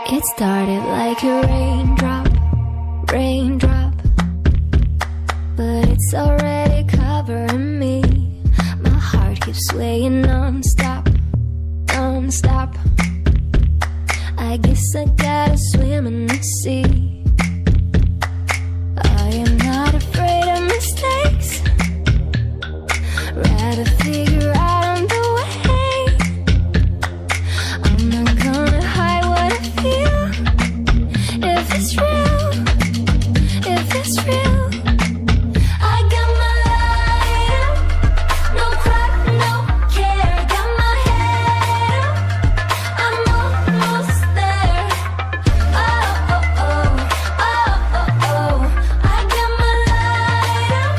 It started like a raindrop, raindrop, but it's already covering me. My heart keeps swaying non-stop, non-stop. I guess I gotta swim in the sea. I am not afraid of mistakes, rather figure out on the way. I'm not gonna hide what I feel. If it's real, if it's real, I got my light up, no cry, no care. Got my head up, I'm almost there. Oh, oh, oh, oh, oh, oh. I got my light up,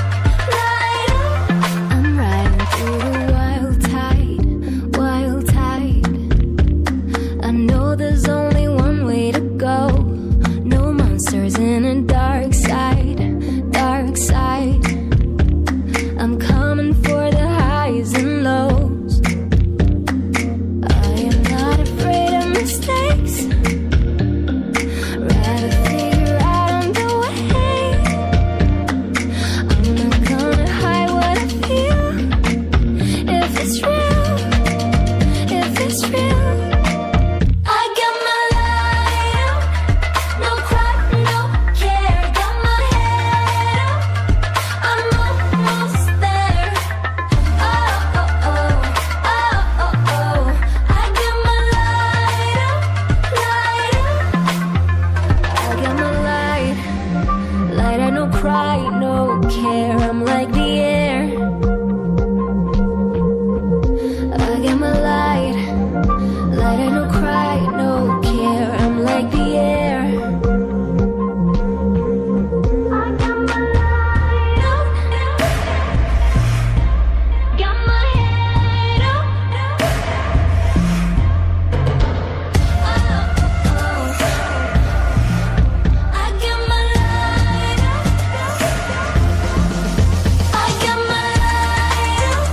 light up. I'm riding through the wild tide, wild tide. I know there's only one way to go. No monsters in a dark side, dark side. I'm coming for the highs and lows. I am not afraid of mistakes, rather figure out on the way. I'm not gonna hide what I feel. If it's real, if it's real, I got my light up, no cry, no care. Got my head up, I'm almost there. Oh, oh, oh, oh, oh, oh. I got my light up, light up. I got my light, light. I no cry, no care. I'm like the air. I got my light, light. I no cry, no care. I'm like the air. I got my light up, got my head up. Oh, oh, I got my light up. I got my light up,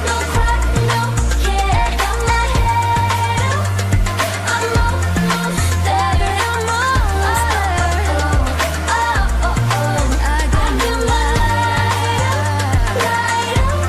no cry, no care. Got my head up, I'm almost there. I'm almost there. Oh, oh, oh, I got my light up, light up.